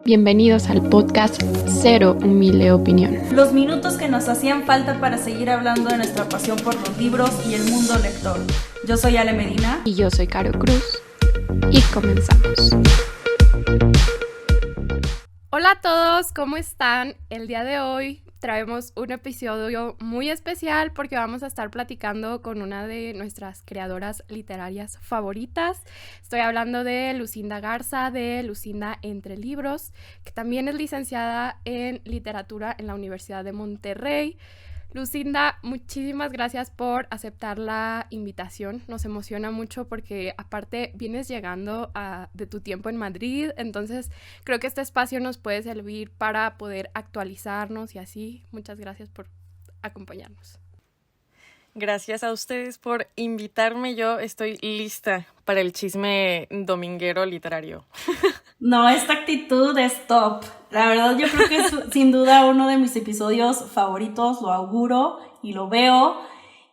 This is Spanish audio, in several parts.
Bienvenidos al podcast Cero Humilde Opinión. Los minutos que nos hacían falta para seguir hablando de nuestra pasión por los libros y el mundo lector. Yo soy Ale Medina. Y yo soy Caro Cruz. Y comenzamos. Hola a todos, ¿cómo están? El día de hoy traemos un episodio muy especial porque vamos a estar platicando con una de nuestras creadoras literarias favoritas. Estoy hablando de Lucinda Garza, de Lucinda Entre Libros, que también es licenciada en literatura en la Universidad de Monterrey. Lucinda, muchísimas gracias por aceptar la invitación. Nos emociona mucho porque aparte vienes llegando de tu tiempo en Madrid, entonces creo que este espacio nos puede servir para poder actualizarnos y así. Muchas gracias por acompañarnos. Gracias a ustedes por invitarme. Yo estoy lista para el chisme dominguero literario. No, esta actitud es top. La verdad yo creo que es sin duda uno de mis episodios favoritos, lo auguro y lo veo.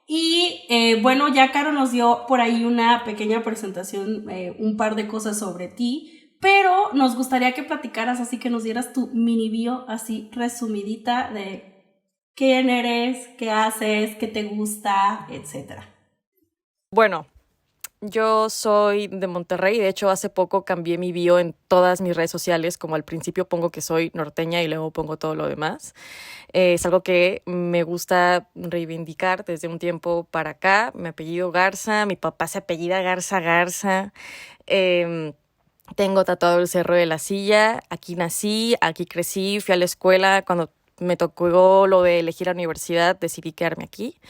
Y bueno, ya Caro nos dio por ahí una pequeña presentación, un par de cosas sobre ti, pero nos gustaría que platicaras, así que nos dieras tu mini bio así resumidita de quién eres, qué haces, qué te gusta, etc. Bueno, yo soy de Monterrey. De hecho, hace poco cambié mi bio en todas mis redes sociales. Como al principio pongo que soy norteña y luego pongo todo lo demás. Es algo que me gusta reivindicar desde un tiempo para acá. Mi apellido Garza, mi papá se apellida Garza. Tengo tatuado el Cerro de la Silla. Aquí nací, aquí crecí, fui a la escuela. Cuando me tocó lo de elegir la universidad, decidí quedarme aquí.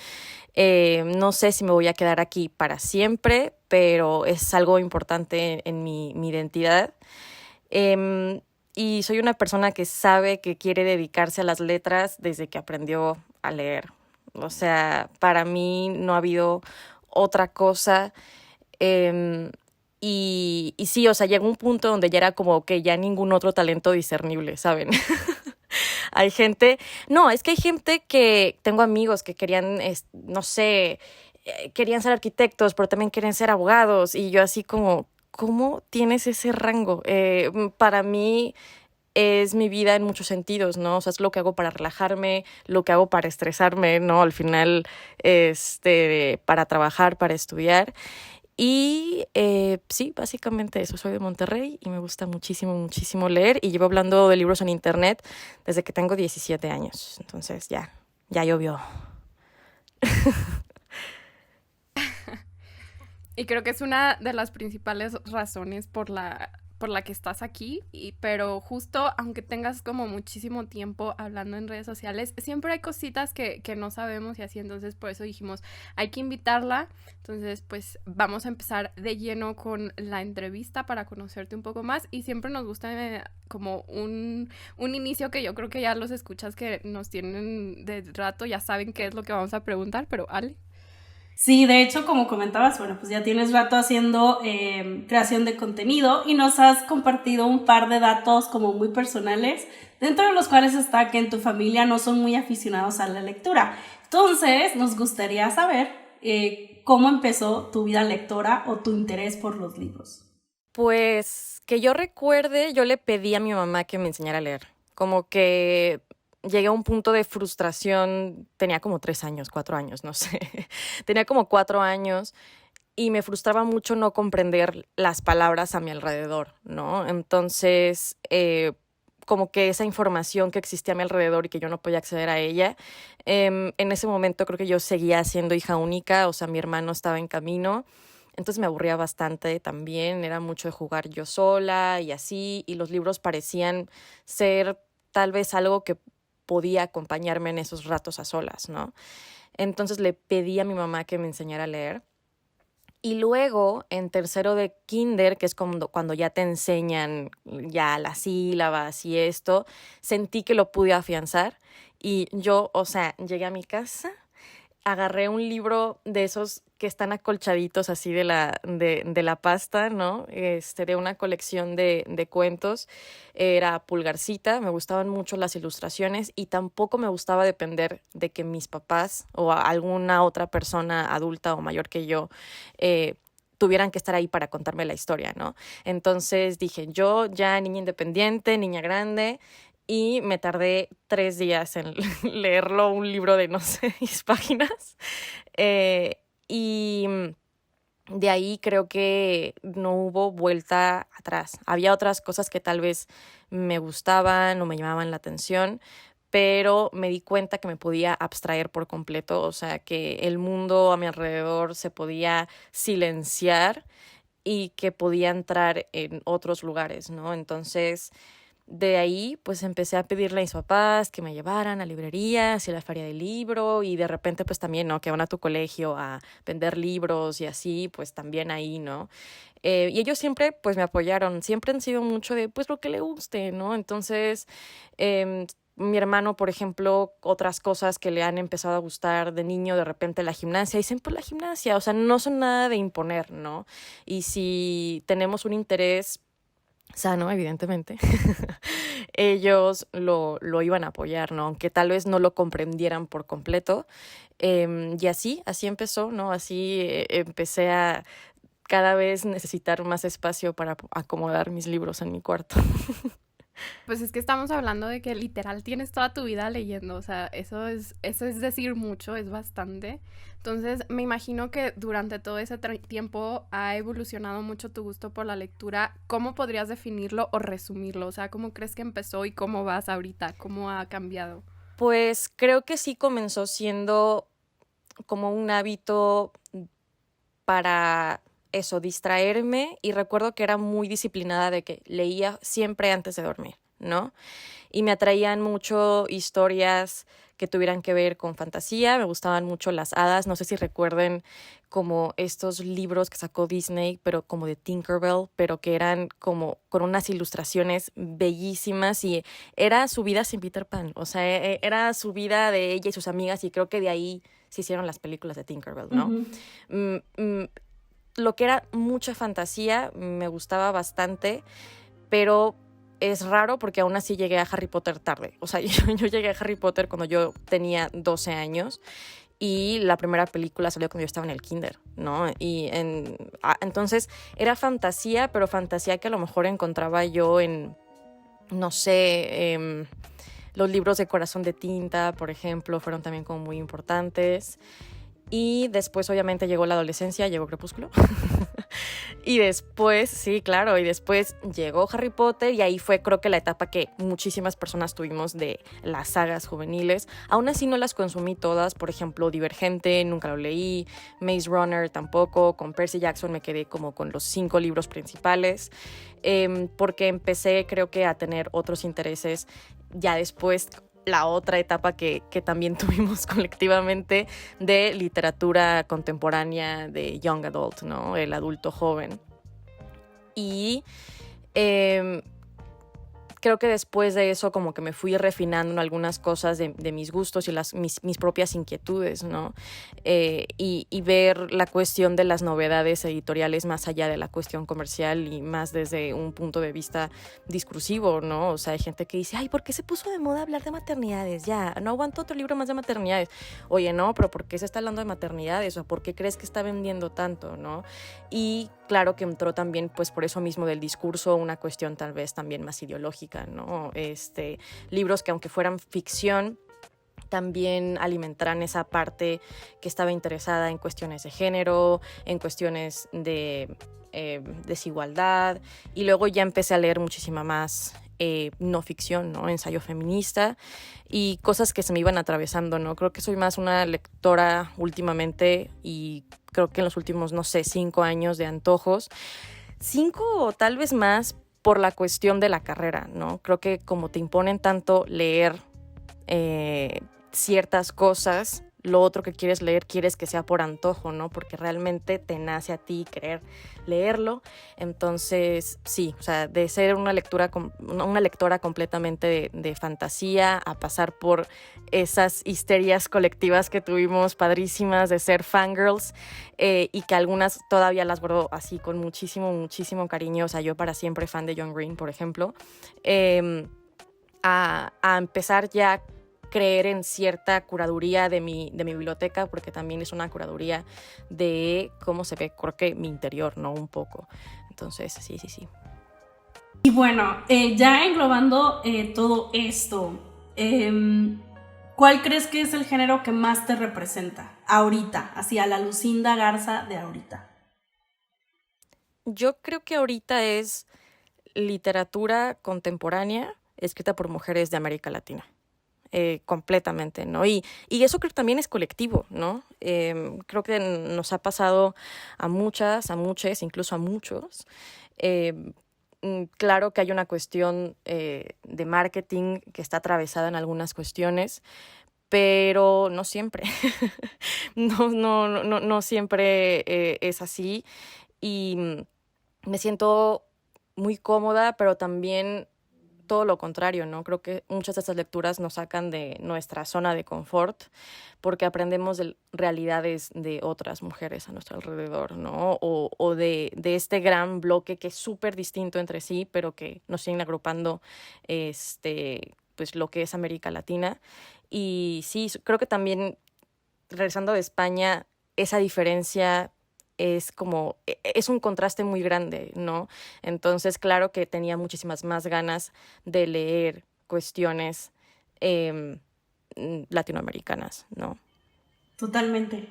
No sé si me voy a quedar aquí para siempre, pero es algo importante en mi identidad. Y soy una persona que sabe que quiere dedicarse a las letras desde que aprendió a leer. O sea, para mí no ha habido otra cosa. Y sí, o sea, llegó un punto donde ya era como que ya ningún otro talento discernible, ¿saben? Hay gente, no, es que hay gente que, tengo amigos que querían, no sé, querían ser arquitectos, pero también querían ser abogados, y yo así como, ¿cómo tienes ese rango? Para mí es mi vida en muchos sentidos, ¿no? O sea, es lo que hago para relajarme, lo que hago para estresarme, ¿no? Al final, para trabajar, para estudiar. Y sí, básicamente eso. Soy de Monterrey y me gusta muchísimo, muchísimo leer. Y llevo hablando de libros en internet desde que tengo 17 años. Entonces ya llovió. Y creo que es una de las principales razones por la que estás aquí, pero justo aunque tengas como muchísimo tiempo hablando en redes sociales, siempre hay cositas que no sabemos y así, entonces por eso dijimos, hay que invitarla. Entonces pues vamos a empezar de lleno con la entrevista para conocerte un poco más, y siempre nos gusta como un inicio que yo creo que ya los escuchas que nos tienen de rato ya saben qué es lo que vamos a preguntar, pero Ale. Sí, de hecho, como comentabas, bueno, pues ya tienes rato haciendo creación de contenido y nos has compartido un par de datos como muy personales, dentro de los cuales está que en tu familia no son muy aficionados a la lectura. Entonces, nos gustaría saber cómo empezó tu vida lectora o tu interés por los libros. Pues que yo recuerde, yo le pedí a mi mamá que me enseñara a leer. Como que llegué a un punto de frustración, tenía como 3 años, 4 años, no sé. Tenía como 4 años y me frustraba mucho no comprender las palabras a mi alrededor, ¿no? Entonces, como que esa información que existía a mi alrededor y que yo no podía acceder a ella, en ese momento creo que yo seguía siendo hija única, o sea, mi hermano estaba en camino. Entonces me aburría bastante también, era mucho de jugar yo sola y así, y los libros parecían ser tal vez algo que podía acompañarme en esos ratos a solas, ¿no? Entonces le pedí a mi mamá que me enseñara a leer. Y luego, en tercero de kinder, que es cuando ya te enseñan ya las sílabas y esto, sentí que lo pude afianzar. Y yo, o sea, llegué a mi casa, agarré un libro de esos que están acolchaditos así de la pasta, ¿no? De una colección de cuentos. Era Pulgarcita, me gustaban mucho las ilustraciones y tampoco me gustaba depender de que mis papás o alguna otra persona adulta o mayor que yo tuvieran que estar ahí para contarme la historia, ¿no? Entonces dije, yo ya niña independiente, niña grande, y me tardé 3 días en leerlo, un libro de no sé, 10 páginas. Y de ahí creo que no hubo vuelta atrás. Había otras cosas que tal vez me gustaban o me llamaban la atención, pero me di cuenta que me podía abstraer por completo, o sea, que el mundo a mi alrededor se podía silenciar y que podía entrar en otros lugares, ¿no? Entonces, de ahí, pues empecé a pedirle a mis papás que me llevaran a librerías y a la feria del libro, y de repente, pues también, ¿no? Que van a tu colegio a vender libros y así, pues también ahí, ¿no? Y ellos siempre, pues me apoyaron, siempre han sido mucho de, pues lo que le guste, ¿no? Entonces, mi hermano, por ejemplo, otras cosas que le han empezado a gustar de niño, de repente la gimnasia, dicen, pues la gimnasia, o sea, no son nada de imponer, ¿no? Y si tenemos un interés sano, evidentemente, ellos lo iban a apoyar, ¿no? Aunque tal vez no lo comprendieran por completo. Y así empezó, ¿no? Así empecé a cada vez necesitar más espacio para acomodar mis libros en mi cuarto. Pues es que estamos hablando de que literal tienes toda tu vida leyendo, o sea, eso es decir mucho, es bastante. Entonces, me imagino que durante todo ese tiempo ha evolucionado mucho tu gusto por la lectura. ¿Cómo podrías definirlo o resumirlo? O sea, ¿cómo crees que empezó y cómo vas ahorita? ¿Cómo ha cambiado? Pues creo que sí comenzó siendo como un hábito para eso, distraerme, y recuerdo que era muy disciplinada de que leía siempre antes de dormir, ¿no? Y me atraían mucho historias que tuvieran que ver con fantasía, me gustaban mucho las hadas, no sé si recuerden como estos libros que sacó Disney, pero como de Tinkerbell, pero que eran como con unas ilustraciones bellísimas, y era su vida sin Peter Pan, o sea, era su vida de ella y sus amigas, y creo que de ahí se hicieron las películas de Tinkerbell, ¿no? Ujú. Lo que era mucha fantasía me gustaba bastante, pero es raro porque aún así llegué a Harry Potter tarde. O sea, yo llegué a Harry Potter cuando yo tenía 12 años, y la primera película salió cuando yo estaba en el kinder, ¿no? Entonces era fantasía, pero fantasía que a lo mejor encontraba yo en, no sé, los libros de Corazón de Tinta, por ejemplo, fueron también como muy importantes. Y después obviamente llegó la adolescencia, llegó Crepúsculo. Y después, sí, claro, y después llegó Harry Potter, y ahí fue creo que la etapa que muchísimas personas tuvimos de las sagas juveniles. Aún así no las consumí todas, por ejemplo, Divergente, nunca lo leí, Maze Runner tampoco, con Percy Jackson me quedé como con los 5 libros principales, porque empecé creo que a tener otros intereses ya después. La otra etapa que también tuvimos colectivamente de literatura contemporánea, de young adult, ¿no? El adulto joven. Y creo que después de eso como que me fui refinando en algunas cosas de mis gustos y mis propias inquietudes, ¿no? Y ver la cuestión de las novedades editoriales más allá de la cuestión comercial y más desde un punto de vista discursivo, ¿no? O sea, hay gente que dice, ay, ¿por qué se puso de moda hablar de maternidades? Ya, no aguanto otro libro más de maternidades. Oye, no, pero ¿por qué se está hablando de maternidades? ¿O por qué crees que está vendiendo tanto, no? Y claro que entró también, pues por eso mismo del discurso, una cuestión tal vez también más ideológica, ¿no? Libros que aunque fueran ficción, también alimentarán esa parte que estaba interesada en cuestiones de género, en cuestiones de desigualdad, y luego ya empecé a leer muchísima más no ficción, ¿no? Ensayo feminista y cosas que se me iban atravesando, ¿no? Creo que soy más una lectora últimamente, y creo que en los últimos, no sé, 5 años de antojos, 5 o tal vez más por la cuestión de la carrera, ¿no? Creo que como te imponen tanto leer ciertas cosas, lo otro que quieres leer quieres que sea por antojo, ¿no? Porque realmente te nace a ti querer leerlo. Entonces, sí, o sea, de ser una lectora completamente de fantasía a pasar por esas histerias colectivas que tuvimos padrísimas de ser fangirls, y que algunas todavía las guardo así con muchísimo, muchísimo cariño. O sea, yo para siempre fan de John Green, por ejemplo, a empezar ya creer en cierta curaduría de mi biblioteca, porque también es una curaduría de cómo se ve, creo que mi interior, ¿no? Un poco. Entonces, sí. Y bueno, ya englobando todo esto, ¿cuál crees que es el género que más te representa ahorita, hacia la Lucinda Garza de ahorita? Yo creo que ahorita es literatura contemporánea escrita por mujeres de América Latina. Completamente, ¿no? Y eso creo que también es colectivo, ¿no? Creo que nos ha pasado a muchas, a muchos, incluso a muchos. Claro que hay una cuestión de marketing que está atravesada en algunas cuestiones, pero no siempre. No siempre es así. Y me siento muy cómoda, pero también todo lo contrario, ¿no? Creo que muchas de estas lecturas nos sacan de nuestra zona de confort porque aprendemos de realidades de otras mujeres a nuestro alrededor, ¿no? O de este gran bloque que es súper distinto entre sí, pero que nos siguen agrupando pues lo que es América Latina. Y sí, creo que también, regresando de España, esa diferencia es un contraste muy grande, ¿no? Entonces, claro que tenía muchísimas más ganas de leer cuestiones latinoamericanas, ¿no? Totalmente.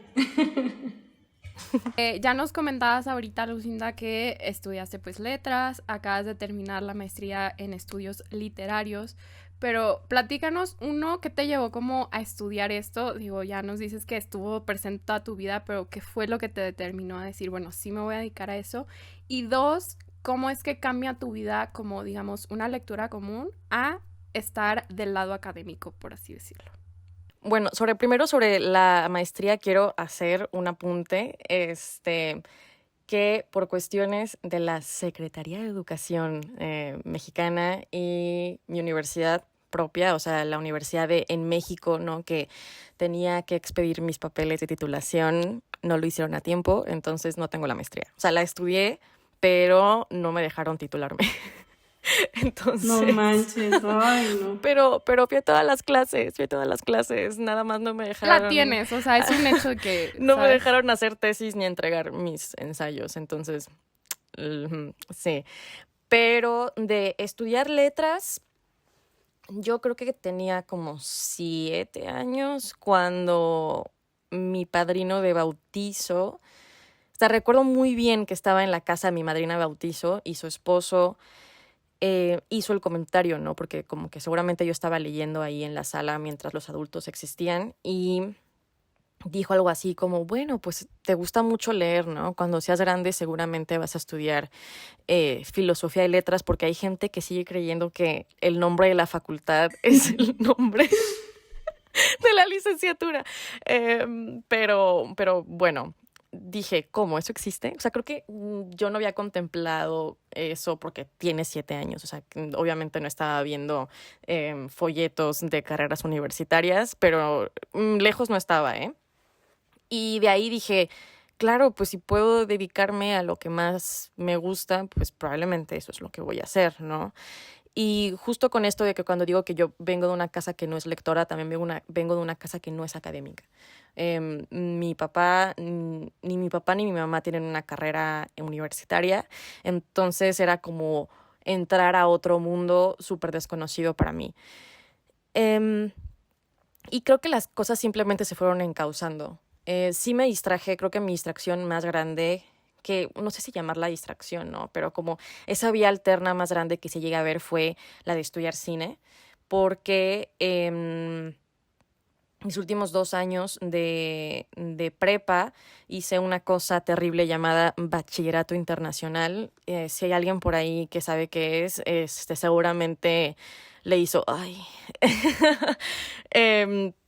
Ya nos comentabas ahorita, Lucinda, que estudiaste pues letras, acabas de terminar la maestría en estudios literarios, pero platícanos uno que te llevó como a estudiar esto. Digo, ya nos dices que estuvo presente toda tu vida, pero ¿qué fue lo que te determinó a decir, bueno, sí me voy a dedicar a eso? Y dos, ¿cómo es que cambia tu vida como, digamos, una lectura común a estar del lado académico, por así decirlo? Bueno, primero sobre la maestría quiero hacer un apunte, que por cuestiones de la Secretaría de Educación mexicana y mi universidad propia, o sea, la universidad en México, ¿no? Que tenía que expedir mis papeles de titulación, no lo hicieron a tiempo, entonces no tengo la maestría. O sea, la estudié, pero no me dejaron titularme. Entonces, no manches, ay, no. Pero fui a todas las clases, nada más no me dejaron. La tienes, o sea, es un hecho de que, no ¿sabes? me dejaron hacer tesis ni entregar mis ensayos, entonces, sí. Pero de estudiar letras, yo creo que tenía como 7 años cuando mi padrino de bautizo, o sea, recuerdo muy bien que estaba en la casa de mi madrina de bautizo y su esposo hizo el comentario, ¿no? Porque como que seguramente yo estaba leyendo ahí en la sala mientras los adultos existían y dijo algo así como, bueno, pues te gusta mucho leer, ¿no? Cuando seas grande seguramente vas a estudiar filosofía y letras, porque hay gente que sigue creyendo que el nombre de la facultad es el nombre de la licenciatura. Pero bueno, dije, ¿cómo? ¿Eso existe? O sea, creo que yo no había contemplado eso porque tiene 7 años. O sea, obviamente no estaba viendo folletos de carreras universitarias, pero lejos no estaba, ¿eh? Y de ahí dije, claro, pues si puedo dedicarme a lo que más me gusta, pues probablemente eso es lo que voy a hacer, ¿no? Y justo con esto de que cuando digo que yo vengo de una casa que no es lectora, también vengo de una casa que no es académica. Mi papá, ni mi papá ni mi mamá tienen una carrera universitaria, entonces era como entrar a otro mundo súper desconocido para mí. Y creo que las cosas simplemente se fueron encauzando. Sí me distraje, creo que mi distracción más grande, que no sé si llamarla distracción, ¿no? Pero como esa vía alterna más grande que se llega a ver fue la de estudiar cine, porque mis últimos 2 años de prepa hice una cosa terrible llamada bachillerato internacional. Si hay alguien por ahí que sabe qué es, seguramente le hizo, ay.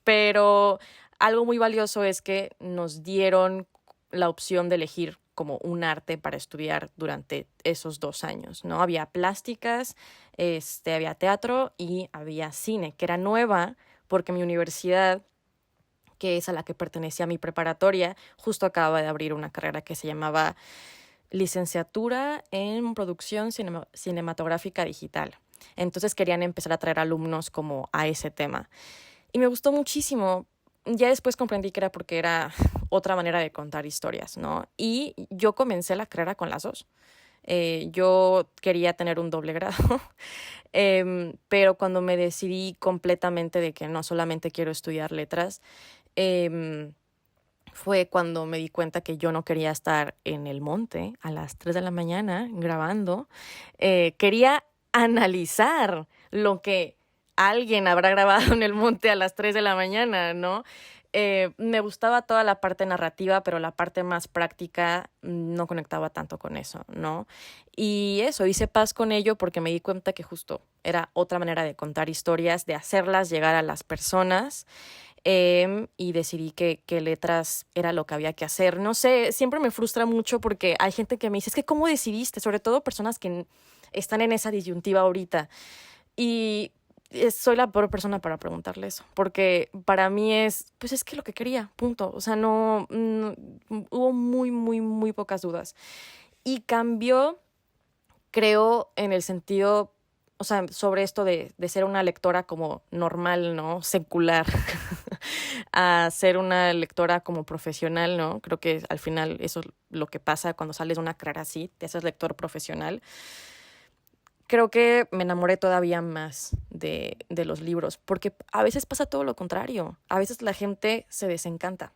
Pero algo muy valioso es que nos dieron la opción de elegir como un arte para estudiar durante esos 2 años, ¿no? Había plásticas, había teatro y había cine, que era nueva porque mi universidad, que es a la que pertenecía mi preparatoria, justo acaba de abrir una carrera que se llamaba Licenciatura en Producción Cinematográfica Digital. Entonces querían empezar a traer alumnos como a ese tema. y me gustó muchísimo. Ya después comprendí que era porque era otra manera de contar historias, ¿no? Y yo comencé la carrera con las dos. Yo quería tener un doble grado, pero cuando me decidí completamente de que no solamente quiero estudiar letras, em, fue cuando me di cuenta que yo no quería estar en el monte a las 3 de la mañana grabando. Quería analizar lo que alguien habrá grabado en el monte a las 3 de la mañana, ¿no? Me gustaba toda la parte narrativa, pero la parte más práctica no conectaba tanto con eso, ¿no? Y eso, hice paz con ello porque me di cuenta que justo era otra manera de contar historias, de hacerlas llegar a las personas. Y decidí que letras era lo que había que hacer. No sé, siempre me frustra mucho porque hay gente que me dice, es que ¿cómo decidiste? Sobre todo personas que están en esa disyuntiva ahorita. Y soy la peor persona para preguntarle eso, porque para mí pues es que lo que quería, punto. O sea, no hubo muy, muy, muy pocas dudas. Y cambió, creo, en el sentido, o sea, sobre esto de ser una lectora como normal, ¿no? Secular, a ser una lectora como profesional, ¿no? Creo que al final eso es lo que pasa cuando sales de una carrera así, te haces lector profesional. Creo que me enamoré todavía más de los libros, porque a veces pasa todo lo contrario. A veces la gente se desencanta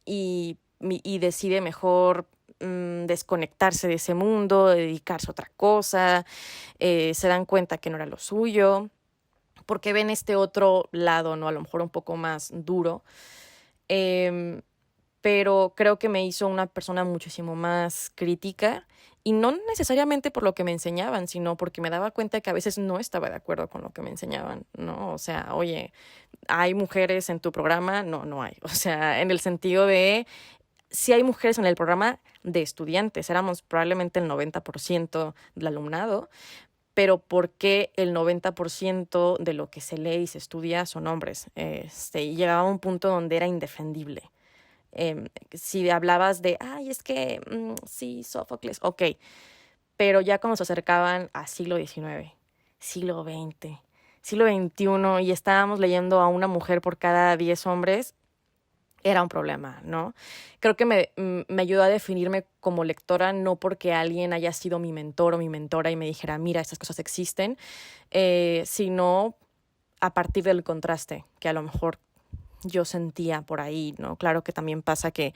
y decide mejor desconectarse de ese mundo, dedicarse a otra cosa, se dan cuenta que no era lo suyo, porque ven este otro lado, ¿no? A lo mejor un poco más duro. Pero creo que me hizo una persona muchísimo más crítica y no necesariamente por lo que me enseñaban, sino porque me daba cuenta que a veces no estaba de acuerdo con lo que me enseñaban, ¿no? O sea, oye, ¿hay mujeres en tu programa? No, no hay. O sea, en el sentido de, sí hay mujeres en el programa de estudiantes, éramos probablemente el 90% del alumnado, pero ¿por qué el 90% de lo que se lee y se estudia son hombres? Y llegaba a un punto donde era indefendible. Si hablabas de, ay, es que sí, Sófocles, ok, pero ya cuando se acercaban a siglo XIX, siglo XX, siglo XXI y estábamos leyendo a una mujer por cada 10 hombres, era un problema, ¿no? Creo que me ayudó a definirme como lectora, no porque alguien haya sido mi mentor o mi mentora y me dijera, mira, estas cosas existen, sino a partir del contraste, que a lo mejor yo sentía por ahí, ¿no? Claro que también pasa que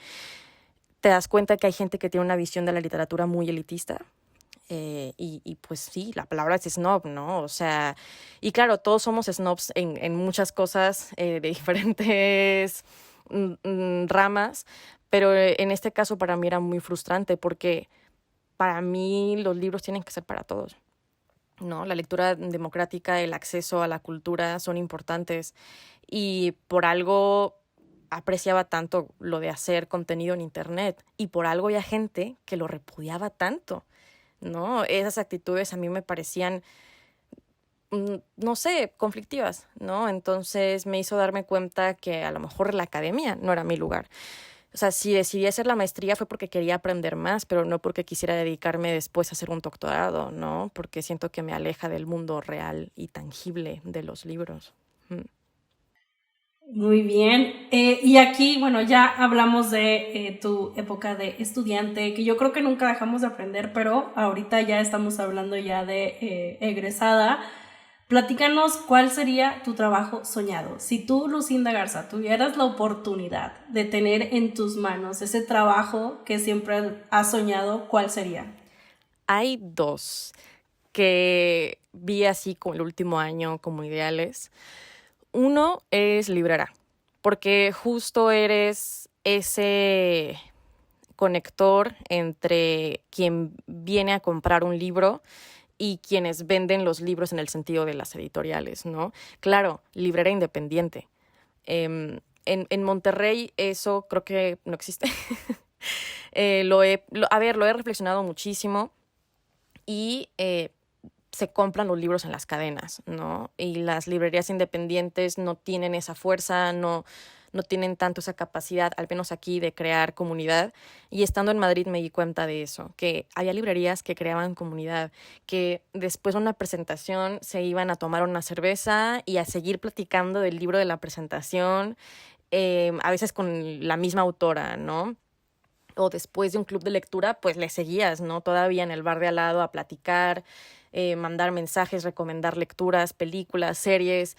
te das cuenta que hay gente que tiene una visión de la literatura muy elitista. Y pues sí, la palabra es snob, ¿no? O sea, y claro, todos somos snobs en muchas cosas de diferentes ramas, pero en este caso para mí era muy frustrante porque para mí los libros tienen que ser para todos, ¿no? La lectura democrática, el acceso a la cultura son importantes y por algo apreciaba tanto lo de hacer contenido en internet y por algo había gente que lo repudiaba tanto, ¿no? Esas actitudes a mí me parecían, no sé, conflictivas, ¿no? Entonces me hizo darme cuenta que a lo mejor la academia no era mi lugar. O sea, si decidí hacer la maestría fue porque quería aprender más, pero no porque quisiera dedicarme después a hacer un doctorado, ¿no? Porque siento que me aleja del mundo real y tangible de los libros. Muy bien. Y aquí, bueno, ya hablamos de tu época de estudiante, que yo creo que nunca dejamos de aprender, pero ahorita ya estamos hablando ya de egresada. Platícanos cuál sería tu trabajo soñado. Si tú, Lucinda Garza, tuvieras la oportunidad de tener en tus manos ese trabajo que siempre has soñado, ¿cuál sería? Hay dos que vi así como el último año como ideales. Uno es librera, porque justo eres ese conector entre quien viene a comprar un libro y quienes venden los libros en el sentido de las editoriales, ¿no? Claro, librera independiente. En Monterrey eso creo que no existe. Lo he reflexionado muchísimo y se compran los libros en las cadenas, ¿no? Y las librerías independientes no tienen esa fuerza, no, no tienen tanto esa capacidad, al menos aquí, de crear comunidad. Y estando en Madrid me di cuenta de eso, que había librerías que creaban comunidad, que después de una presentación se iban a tomar una cerveza y a seguir platicando del libro de la presentación, a veces con la misma autora, ¿no? O después de un club de lectura, pues le seguías, ¿no? Todavía en el bar de al lado a platicar, mandar mensajes, recomendar lecturas, películas, series,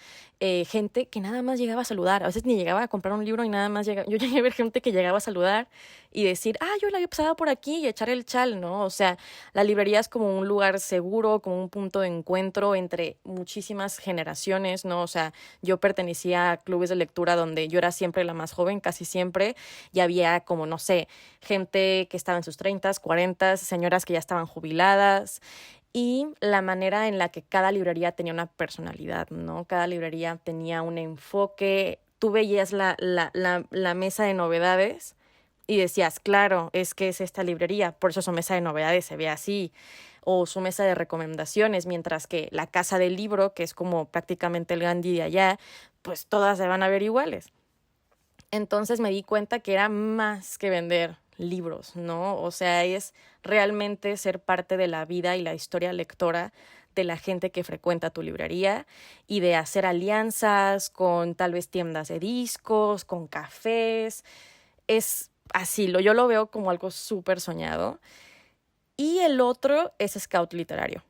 gente que nada más llegaba a saludar, a veces ni llegaba a comprar un libro y nada más llegaba, yo llegué a ver gente que llegaba a saludar y decir, yo la había pasado por aquí y echar el chal, ¿no? O sea, la librería es como un lugar seguro, como un punto de encuentro entre muchísimas generaciones, ¿no? O sea, yo pertenecía a clubes de lectura donde yo era siempre la más joven, casi siempre, y había como, no sé, gente que estaba en sus 30s, 40s, señoras que ya estaban jubiladas, y la manera en la que cada librería tenía una personalidad, ¿no? Cada librería tenía un enfoque. Tú veías la mesa de novedades y decías, claro, es que es esta librería, por eso su mesa de novedades se ve así, o su mesa de recomendaciones, mientras que la casa del libro, que es como prácticamente el Gandhi de allá, pues todas se van a ver iguales. Entonces me di cuenta que era más que vender libros, ¿no? O sea, es realmente ser parte de la vida y la historia lectora de la gente que frecuenta tu librería y de hacer alianzas con tal vez tiendas de discos, con cafés. Es así, yo lo veo como algo súper soñado. Y el otro es Scout Literario.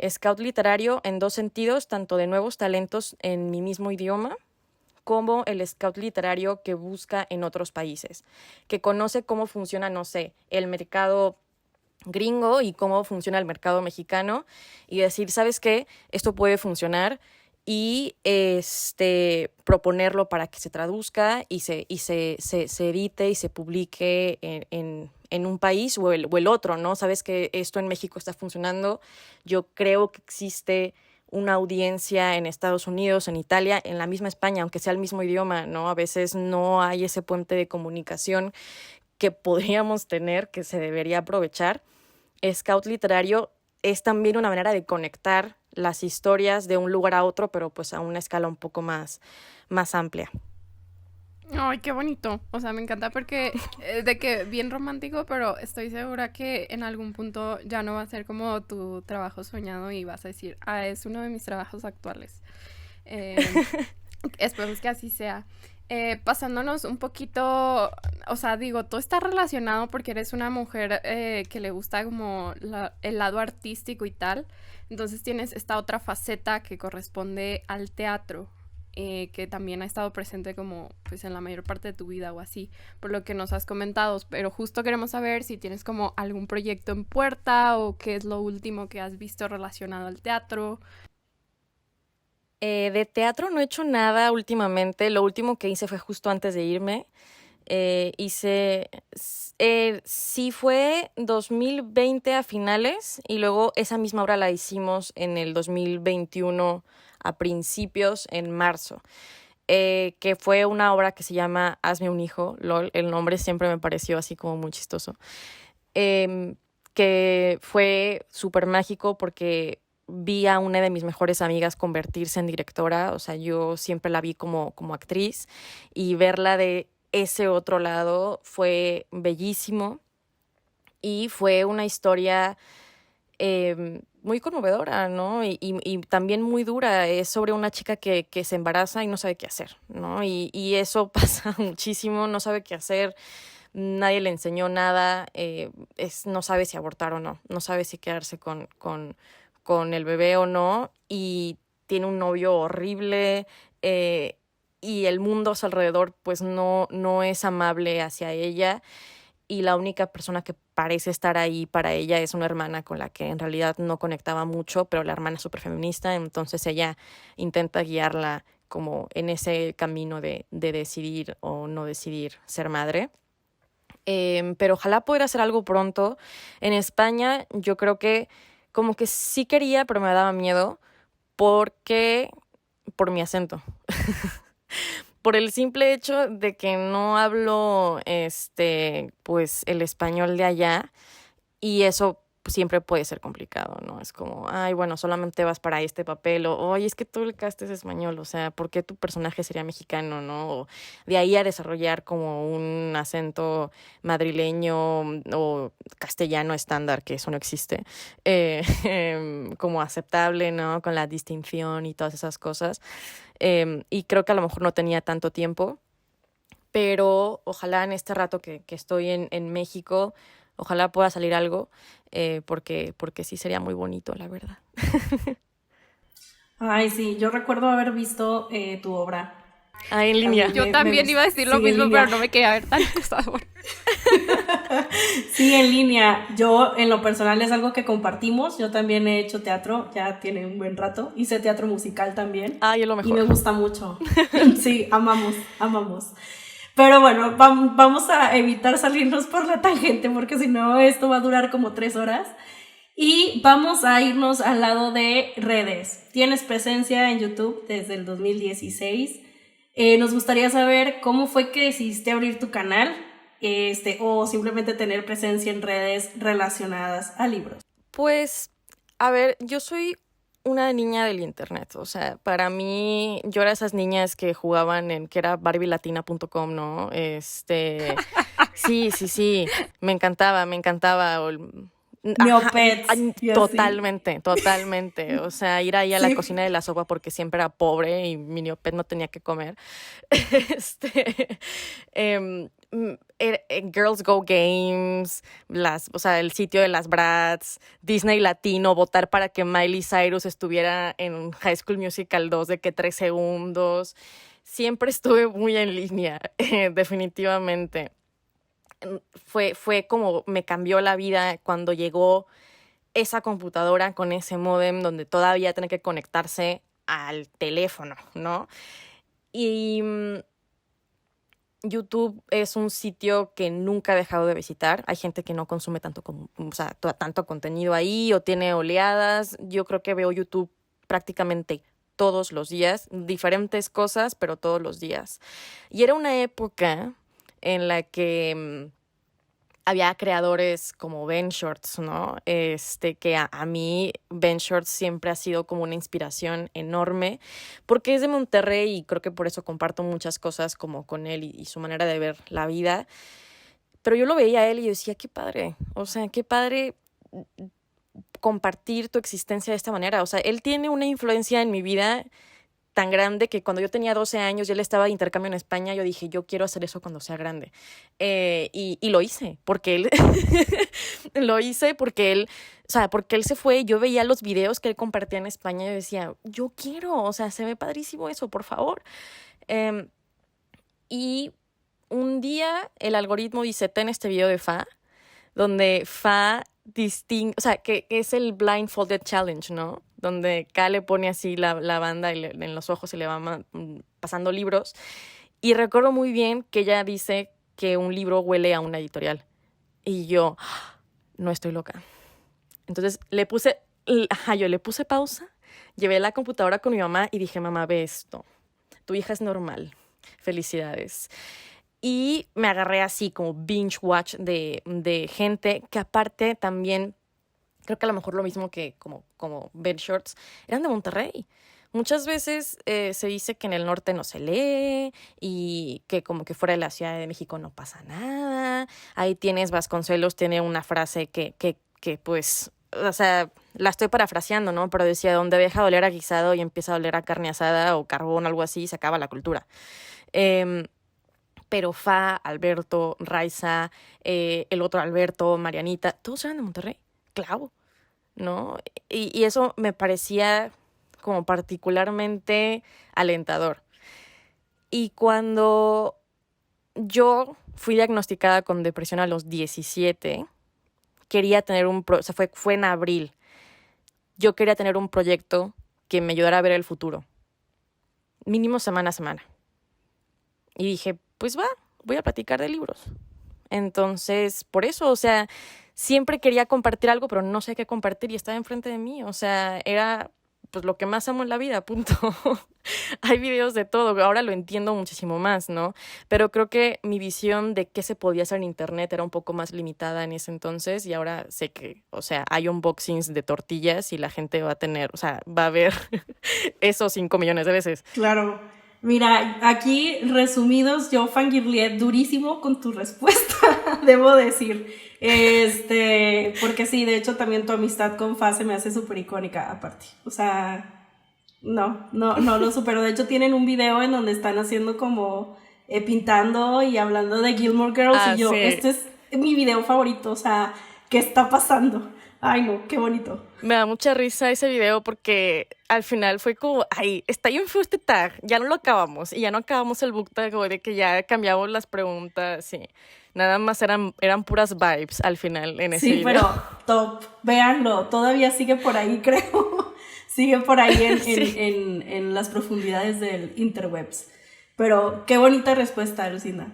Scout Literario en dos sentidos, tanto de nuevos talentos en mi mismo idioma, como el scout literario que busca en otros países, que conoce cómo funciona, no sé, el mercado gringo y cómo funciona el mercado mexicano y decir, ¿sabes qué? Esto puede funcionar y proponerlo para que se traduzca y se edite y se publique en un país o el otro, ¿no? Sabes que esto en México está funcionando. Yo creo que existe una audiencia en Estados Unidos, en Italia, en la misma España, aunque sea el mismo idioma, ¿no? A veces no hay ese puente de comunicación que podríamos tener, que se debería aprovechar. Scout Literario es también una manera de conectar las historias de un lugar a otro, pero pues a una escala un poco más amplia. Ay, qué bonito. O sea, me encanta porque de que bien romántico, pero estoy segura que en algún punto ya no va a ser como tu trabajo soñado y vas a decir, es uno de mis trabajos actuales. Eh, Esperemos que así sea. Pasándonos un poquito, o sea, digo, todo está relacionado porque eres una mujer que le gusta como el lado artístico y tal. Entonces tienes esta otra faceta que corresponde al teatro, que también ha estado presente como pues en la mayor parte de tu vida o así, por lo que nos has comentado. Pero justo queremos saber si tienes como algún proyecto en puerta o qué es lo último que has visto relacionado al teatro. De teatro no he hecho nada últimamente. Lo último que hice fue justo antes de irme. Sí fue 2020 a finales y luego esa misma obra la hicimos en el 2021 a principios, en marzo. Que fue una obra que se llama Hazme un hijo, LOL. El nombre siempre me pareció así como muy chistoso. Que fue súper mágico porque vi a una de mis mejores amigas convertirse en directora. O sea, yo siempre la vi como actriz y verla de ese otro lado fue bellísimo y fue una historia muy conmovedora, ¿no? Y también muy dura. Es sobre una chica que se embaraza y no sabe qué hacer, ¿no? Y eso pasa muchísimo, no sabe qué hacer, nadie le enseñó nada, no sabe si abortar o no, no sabe si quedarse con el bebé o no, y tiene un novio horrible, y el mundo a su alrededor pues no es amable hacia ella, y la única persona que parece estar ahí para ella es una hermana con la que en realidad no conectaba mucho, pero la hermana es súper feminista, entonces ella intenta guiarla como en ese camino de decidir o no decidir ser madre. Pero ojalá poder hacer algo pronto. En España yo creo que como que sí quería, pero me daba miedo por mi acento. Por el simple hecho de que no hablo pues el español de allá, y eso siempre puede ser complicado, ¿no? Es como, ay, bueno, solamente vas para este papel, o, oye, es que todo el cast es español, o sea, ¿por qué tu personaje sería mexicano, no? O de ahí a desarrollar como un acento madrileño o castellano estándar, que eso no existe, como aceptable, ¿no? Con la distinción y todas esas cosas. Y creo que a lo mejor no tenía tanto tiempo, pero ojalá en este rato que estoy en México, ojalá pueda salir algo, porque sí sería muy bonito, la verdad. Ay, sí, yo recuerdo haber visto tu obra. Ah, en A mí línea. Yo también iba a decir lo sí, en mismo, pero línea. no me quería ver tan acosador. Sí, en línea. Yo, en lo personal, es algo que compartimos. Yo también he hecho teatro, ya tiene un buen rato. Hice teatro musical también. Ay, es lo Y me mejor. gusta mucho. Sí, amamos, amamos. Pero bueno, vamos a evitar salirnos por la tangente porque si no esto va a durar como 3 horas. Y vamos a irnos al lado de redes. Tienes presencia en YouTube desde el 2016. Nos gustaría saber cómo fue que decidiste abrir tu canal, o simplemente tener presencia en redes relacionadas a libros. Pues, a ver, yo soy una niña del internet, o sea, para mí, yo era esas niñas que jugaban que era barbielatina.com, ¿no? Sí, me encantaba. Ajá, Neopets y así. totalmente. O sea, ir ahí a la Sí. cocina de la sopa porque siempre era pobre y mi Neopet no tenía que comer. Girls Go Games, o sea, el sitio de las Bratz, Disney Latino, votar para que Miley Cyrus estuviera en High School Musical 2 de que 3 segundos. Siempre estuve muy en línea, definitivamente. Fue como me cambió la vida cuando llegó esa computadora con ese módem donde todavía tiene que conectarse al teléfono, ¿no? Y YouTube es un sitio que nunca he dejado de visitar. Hay gente que no consume o sea, tanto contenido ahí o tiene oleadas. Yo creo que veo YouTube prácticamente todos los días, diferentes cosas, pero todos los días. Y era una época en la que había creadores como Ben Shorts, ¿no? Que a mí Ben Shorts siempre ha sido como una inspiración enorme, porque es de Monterrey y creo que por eso comparto muchas cosas como con él y su manera de ver la vida. Pero yo lo veía a él y yo decía, qué padre, o sea, qué padre compartir tu existencia de esta manera. O sea, él tiene una influencia en mi vida tan grande que cuando yo tenía 12 años y él estaba de intercambio en España, yo dije, yo quiero hacer eso cuando sea grande. Y lo hice, porque él, lo hice porque él, o sea, porque él se fue y yo veía los videos que él compartía en España y yo decía, yo quiero, o sea, se ve padrísimo eso, por favor. Y un día el algoritmo dice, ten este video de Fa, donde Fa o sea, que es el Blindfolded Challenge, ¿no? Donde K le pone así la banda en los ojos y le va pasando libros. Y recuerdo muy bien que ella dice que un libro huele a una editorial. Y yo, no estoy loca. Entonces yo le puse pausa, llevé la computadora con mi mamá y dije, mamá, ve esto. Tu hija es normal. Felicidades. Y me agarré así como binge watch de gente que aparte también, creo que a lo mejor lo mismo que como Ben Shorts, eran de Monterrey. Muchas veces se dice que en el norte no se lee y que como que fuera de la Ciudad de México no pasa nada. Ahí tienes Vasconcelos, tiene una frase que pues, o sea, la estoy parafraseando, ¿no? Pero decía, donde deja de oler a guisado y empieza a oler a carne asada o carbón, algo así, se acaba la cultura. Pero Fa, Alberto, Raiza, el otro Alberto, Marianita, todos eran de Monterrey, clavo, ¿no? Y eso me parecía como particularmente alentador. Y cuando yo fui diagnosticada con depresión a los 17, quería tener o sea, fue en abril, yo quería tener un proyecto que me ayudara a ver el futuro, mínimo semana a semana. Y dije, pues voy a platicar de libros. Entonces, por eso, o sea, siempre quería compartir algo, pero no sé qué compartir y estaba enfrente de mí. O sea, era pues lo que más amo en la vida, punto. Hay videos de todo, ahora lo entiendo muchísimo más, ¿no? Pero creo que mi visión de qué se podía hacer en internet era un poco más limitada en ese entonces y ahora sé que, o sea, hay unboxings de tortillas y la gente va a tener, o sea, va a ver eso 5 millones de veces. Claro. Mira, aquí resumidos, yo fangirleé durísimo con tu respuesta, debo decir. Porque sí, de hecho también tu amistad con Fa se me hace súper icónica aparte. O sea, no lo supero. De hecho tienen un video en donde están haciendo como pintando y hablando de Gilmore Girls y yo, Sí. este es mi video favorito, o sea, ¿qué está pasando? Ay, no, qué bonito. Me da mucha risa ese video porque al final fue como, ay, está bien feo este tag, ya no lo acabamos y ya no acabamos el book tag, o de que ya cambiamos las preguntas, sí. Nada más eran puras vibes al final en ese Sí, video. pero top, véanlo, todavía sigue por ahí, creo. Sigue por ahí Sí. en las profundidades del interwebs. Pero qué bonita respuesta, Lucinda.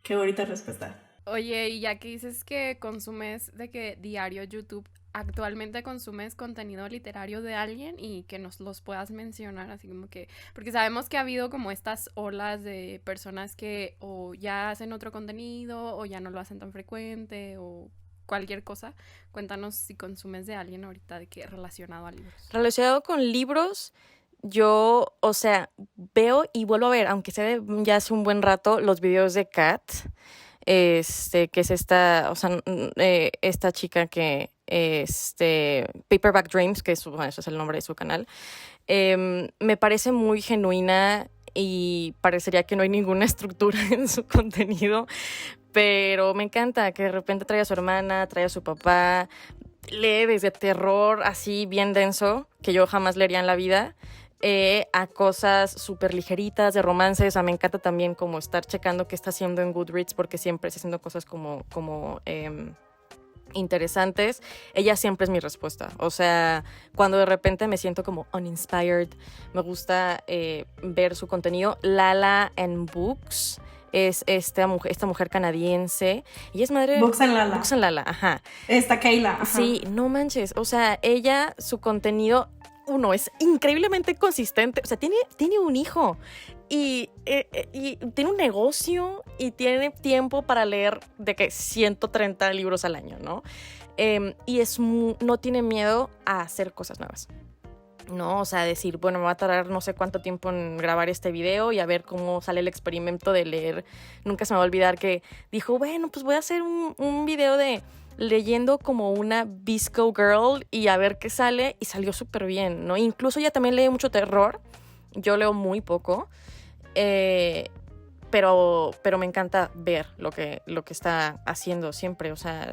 Qué bonita respuesta. Oye, y ya que dices que consumes de que diario YouTube, ¿actualmente consumes contenido literario de alguien y que nos los puedas mencionar? Así como que, porque sabemos que ha habido como estas olas de personas que o ya hacen otro contenido o ya no lo hacen tan frecuente o cualquier cosa. Cuéntanos si consumes de alguien ahorita de que relacionado a libros. Relacionado con libros, yo, o sea, veo y vuelvo a ver, aunque sea ya hace un buen rato, los videos de Kat, que es esta, o sea, esta chica que, Paperback Dreams, que es, bueno, ese es el nombre de su canal, me parece muy genuina y parecería que no hay ninguna estructura en su contenido, pero me encanta que de repente trae a su hermana, trae a su papá, lee desde terror así bien denso, que yo jamás leería en la vida, a cosas súper ligeritas de romances. O sea, me encanta también como estar checando qué está haciendo en Goodreads porque siempre está haciendo cosas como interesantes. Ella siempre es mi respuesta. O sea, cuando de repente me siento como uninspired, me gusta ver su contenido. Lala and Books es esta mujer canadiense y es madre... Books and Lala. Books and Lala, ajá. Esta Kayla. Ajá. Sí, no manches. O sea, ella, su contenido, uno, es increíblemente consistente. O sea, tiene un hijo y tiene un negocio y tiene tiempo para leer de que 130 libros al año, ¿no? Y no tiene miedo a hacer cosas nuevas. ¿No? O sea, decir, bueno, me va a tardar no sé cuánto tiempo en grabar este video y a ver cómo sale el experimento de leer. Nunca se me va a olvidar que dijo, bueno, pues voy a hacer un video de leyendo como una Visco Girl y a ver qué sale, y salió súper bien, ¿no? Incluso ella también lee mucho terror, yo leo muy poco, pero me encanta ver lo que está haciendo siempre, o sea,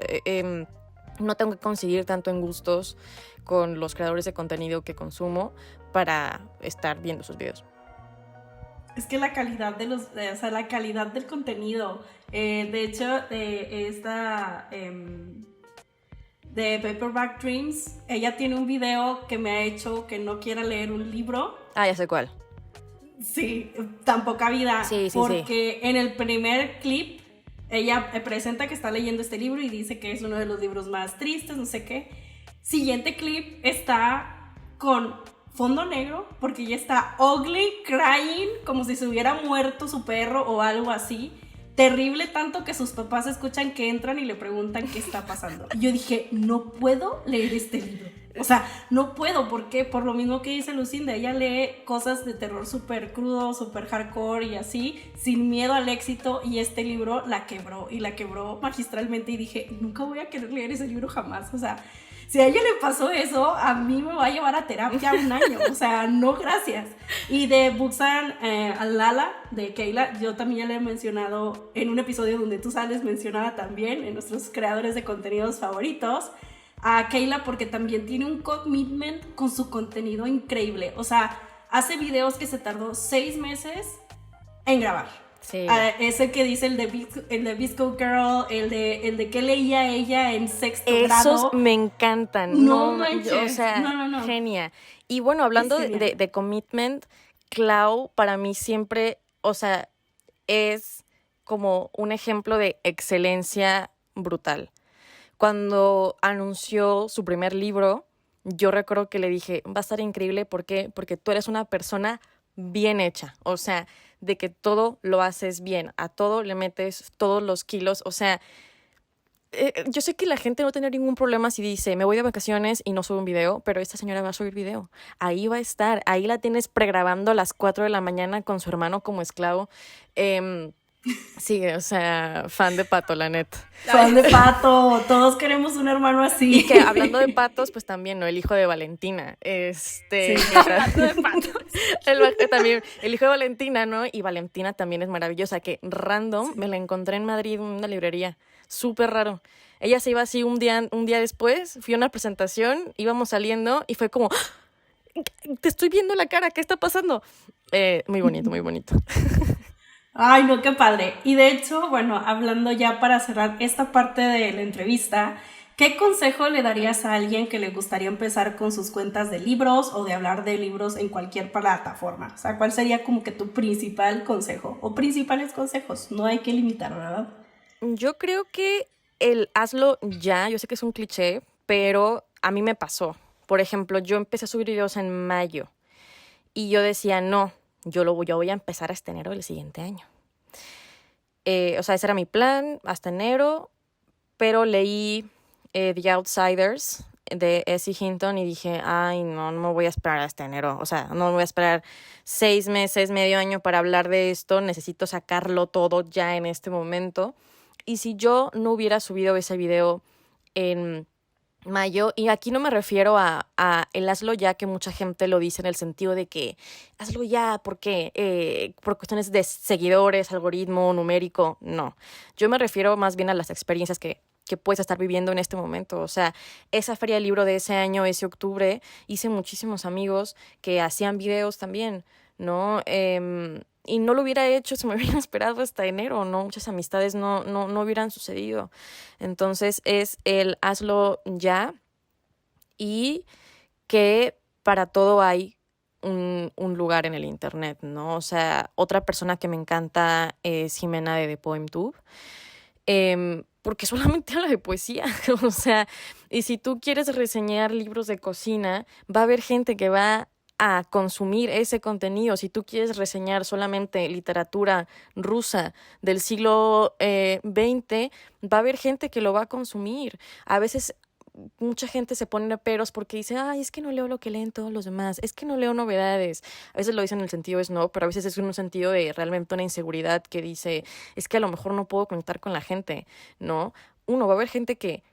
no tengo que coincidir tanto en gustos con los creadores de contenido que consumo para estar viendo sus videos. Es que la calidad la calidad del contenido, de hecho, de Paperback Dreams, ella tiene un video que me ha hecho que no quiera leer un libro. Ah, ya sé cuál. Sí, tan poca vida. Sí, porque en el primer clip ella presenta que está leyendo este libro y dice que es uno de los libros más tristes, no sé qué. Siguiente clip está con fondo negro porque ella está ugly, crying, como si se hubiera muerto su perro o algo así. Terrible, tanto que sus papás escuchan que entran y le preguntan qué está pasando. Y yo dije, no puedo leer este libro. O sea, no puedo, porque por lo mismo que dice Lucinda, ella lee cosas de terror súper crudo, súper hardcore y así, sin miedo al éxito, y este libro la quebró magistralmente, y dije, nunca voy a querer leer ese libro jamás. O sea, si a ella le pasó eso, a mí me va a llevar a terapia 1 año, o sea, no gracias. Y de Books and Lala, de Kayla, yo también ya le he mencionado en un episodio donde tú sales mencionada también, en nuestros creadores de contenidos favoritos, a Kayla, porque también tiene un commitment con su contenido increíble. O sea, hace videos que se tardó 6 meses en grabar. Sí. Es el que dice el de Visco Girl, el de que leía ella en 6º grado. Esos me encantan. No manches. O sea, no. genia. Y bueno, hablando de commitment, Clau para mí siempre, o sea, es como un ejemplo de excelencia brutal. Cuando anunció su primer libro, yo recuerdo que le dije, va a estar increíble, ¿por qué? Porque tú eres una persona bien hecha, o sea, de que todo lo haces bien, a todo le metes todos los kilos, o sea, yo sé que la gente no tiene ningún problema si dice, me voy de vacaciones y no subo un video, pero esta señora va a subir video. Ahí va a estar, ahí la tienes pregrabando a las 4 de la mañana con su hermano como esclavo. Sí, o sea, fan de Pato, la neta. Fan de Pato, todos queremos un hermano así. Y que hablando de patos, pues también, ¿no? El hijo de Valentina. Sí. Hablando de patos. También, el hijo de Valentina, ¿no? Y Valentina también es maravillosa, que random me la encontré en Madrid en una librería. Súper raro. Ella se iba así un día después, fui a una presentación, íbamos saliendo y fue como, ¡ah! Te estoy viendo la cara, ¿qué está pasando? Muy bonito, muy bonito. Ay, no, qué padre. Y de hecho, bueno, hablando ya para cerrar esta parte de la entrevista, ¿qué consejo le darías a alguien que le gustaría empezar con sus cuentas de libros o de hablar de libros en cualquier plataforma? O sea, ¿cuál sería como que tu principal consejo o principales consejos? No hay que limitar, ¿verdad? Yo creo que el hazlo ya, yo sé que es un cliché, pero a mí me pasó. Por ejemplo, yo empecé a subir videos en mayo y yo decía, no, yo voy a empezar hasta enero del siguiente año. O sea, ese era mi plan, hasta enero, pero leí The Outsiders de Essie Hinton y dije, ay, no me voy a esperar hasta enero. O sea, no me voy a esperar 6 meses, medio año para hablar de esto. Necesito sacarlo todo ya en este momento. Y si yo no hubiera subido ese video en mayo, y aquí no me refiero a el hazlo ya, que mucha gente lo dice en el sentido de que hazlo ya, ¿por qué? Por cuestiones de seguidores, algoritmo, numérico, no. Yo me refiero más bien a las experiencias que puedes estar viviendo en este momento. O sea, esa feria del libro de ese año, ese octubre, hice muchísimos amigos que hacían videos también, ¿no? Y no lo hubiera hecho si me hubieran esperado hasta enero, ¿no? Muchas amistades no hubieran sucedido. Entonces es el hazlo ya, y que para todo hay un lugar en el internet, ¿no? O sea, otra persona que me encanta es Jimena de The PoemTube, porque solamente habla de poesía. O sea, y si tú quieres reseñar libros de cocina, va a haber gente que va a consumir ese contenido. Si tú quieres reseñar solamente literatura rusa del siglo XX, va a haber gente que lo va a consumir. A veces mucha gente se pone peros porque dice, ay, es que no leo lo que leen todos los demás, es que no leo novedades. A veces lo dicen en el sentido es no, pero a veces es en un sentido de realmente una inseguridad que dice, es que a lo mejor no puedo conectar con la gente, ¿no? Va a haber gente que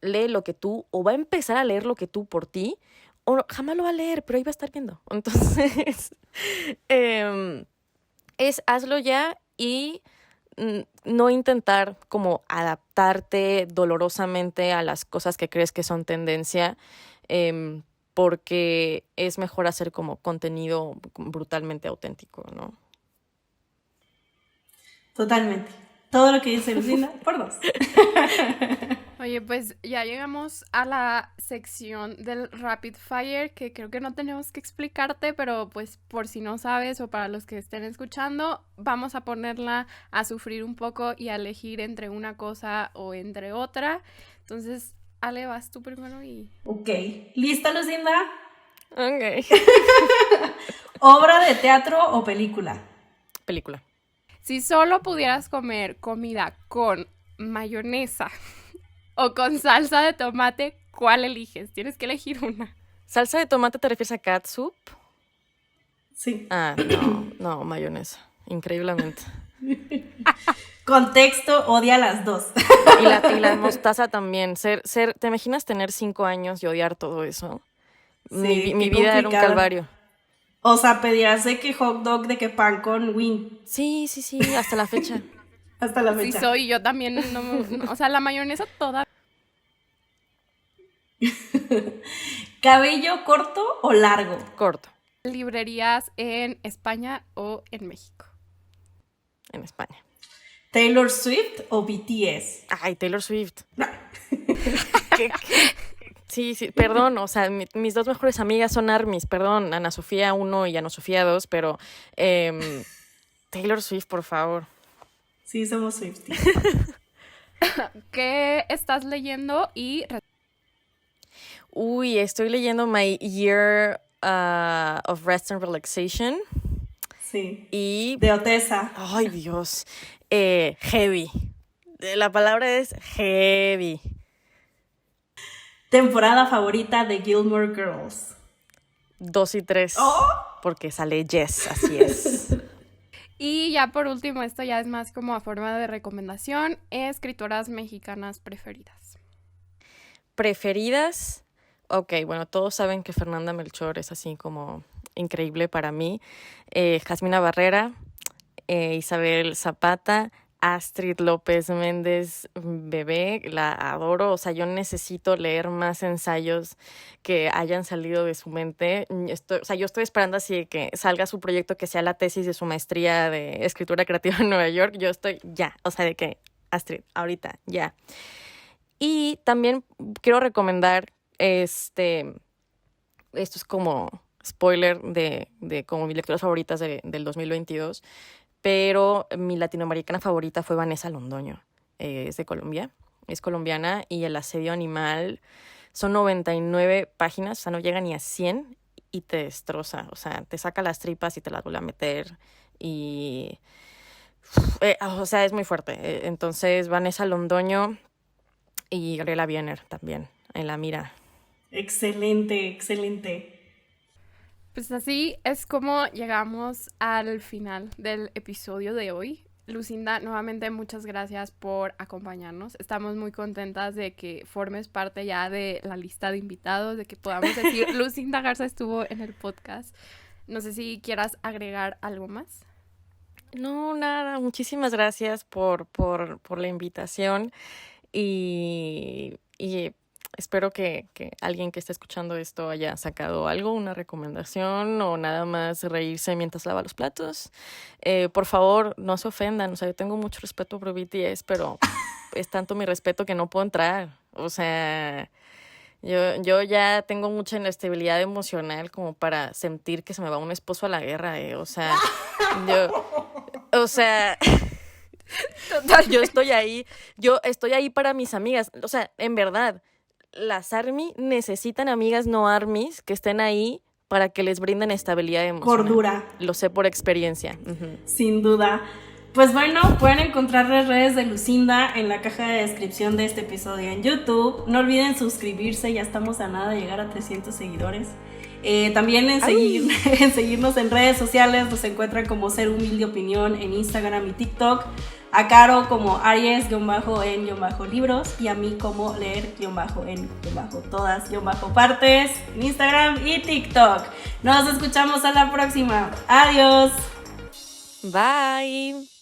lee lo que tú, o va a empezar a leer lo que tú por ti, o jamás lo va a leer, pero ahí va a estar viendo. Entonces, es hazlo ya, y no intentar como adaptarte dolorosamente a las cosas que crees que son tendencia, porque es mejor hacer como contenido brutalmente auténtico, ¿no? Totalmente. Todo lo que dice Lucinda, por dos. Oye, pues ya llegamos a la sección del Rapid Fire, que creo que no tenemos que explicarte, pero pues por si no sabes o para los que estén escuchando, vamos a ponerla a sufrir un poco y a elegir entre una cosa o entre otra. Entonces, Ale, vas tú primero y... Ok. ¿Lista, Lucinda? Ok. ¿Obra de teatro o película? Película. Si solo pudieras comer comida con mayonesa o con salsa de tomate, ¿cuál eliges? Tienes que elegir una. ¿Salsa de tomate te refieres a catsup? Sí. Ah, no, mayonesa. Increíblemente. Contexto, odia las dos. Y la mostaza también. ¿Te imaginas tener 5 años y odiar todo eso? Sí, mi qué vida era un complicado. calvario. O sea, pedías de que hot dog, de que pan con wing. Sí, hasta la fecha. Hasta la Sí fecha. soy, yo también, o sea, la mayonesa toda. ¿Cabello corto o largo? Corto, ¿Librerías en España o en México? en España. ¿Taylor Swift o BTS? Ay, Taylor Swift. No. ¿Qué? Sí, perdón, o sea, mis dos mejores amigas son ARMYs, perdón, Ana Sofía 1 y Ana Sofía 2, pero Taylor Swift, por favor. Sí, somos Swifties. ¿Qué estás leyendo y Uy, estoy leyendo My Year of Rest and Relaxation. Sí. Y... de Otesa. Ay, Dios. Heavy. La palabra es heavy. Temporada favorita de Gilmore Girls. 2 y 3. ¡Oh! Porque sale Jess, así es. Y ya por último, esto ya es más como a forma de recomendación, escritoras mexicanas preferidas. ¿Preferidas? Ok, bueno, todos saben que Fernanda Melchor es así como increíble para mí. Jasmina Barrera, Isabel Zapata, Astrid López Méndez, bebé, la adoro. O sea, yo necesito leer más ensayos que hayan salido de su mente. Yo estoy esperando así de que salga su proyecto, que sea la tesis de su maestría de escritura creativa en Nueva York. Yo estoy ya, o sea, de que Astrid, ahorita, ya. Y también quiero recomendar, esto es como spoiler de como mis lecturas favoritas del 2022, pero mi latinoamericana favorita fue Vanessa Londoño. Es de Colombia, es colombiana, y El asedio animal son 99 páginas, o sea, no llega ni a 100 y te destroza, o sea, te saca las tripas y te las vuelve a meter y... o sea, es muy fuerte. Entonces, Vanessa Londoño y Gabriela Biener también, en la mira. Excelente, excelente. Pues así es como llegamos al final del episodio de hoy. Lucinda, nuevamente muchas gracias por acompañarnos. Estamos muy contentas de que formes parte ya de la lista de invitados, de que podamos decir Lucinda Garza estuvo en el podcast. No sé si quieras agregar algo más. No, nada, muchísimas gracias por la invitación y espero que alguien que esté escuchando esto haya sacado algo, una recomendación o nada más reírse mientras lava los platos. Por favor, no se ofendan. O sea, yo tengo mucho respeto por BTS, pero es tanto mi respeto que no puedo entrar. O sea, yo ya tengo mucha inestabilidad emocional como para sentir que se me va un esposo a la guerra. O sea, yo estoy ahí para mis amigas. O sea, en verdad, las ARMY necesitan amigas no ARMYs que estén ahí para que les brinden estabilidad emocional. Cordura. Lo sé por experiencia. Uh-huh. Sin duda. Pues bueno, pueden encontrar las redes de Lucinda en la caja de descripción de este episodio en YouTube. No olviden suscribirse, ya estamos a nada de llegar a 300 seguidores. También en seguirnos en redes sociales, nos encuentran como Ser Humilde Opinión en Instagram y TikTok. A Caro como Aries-en-libros y a mí como Leer-en-todas-partes en Instagram y TikTok. Nos escuchamos a la próxima. Adiós. Bye.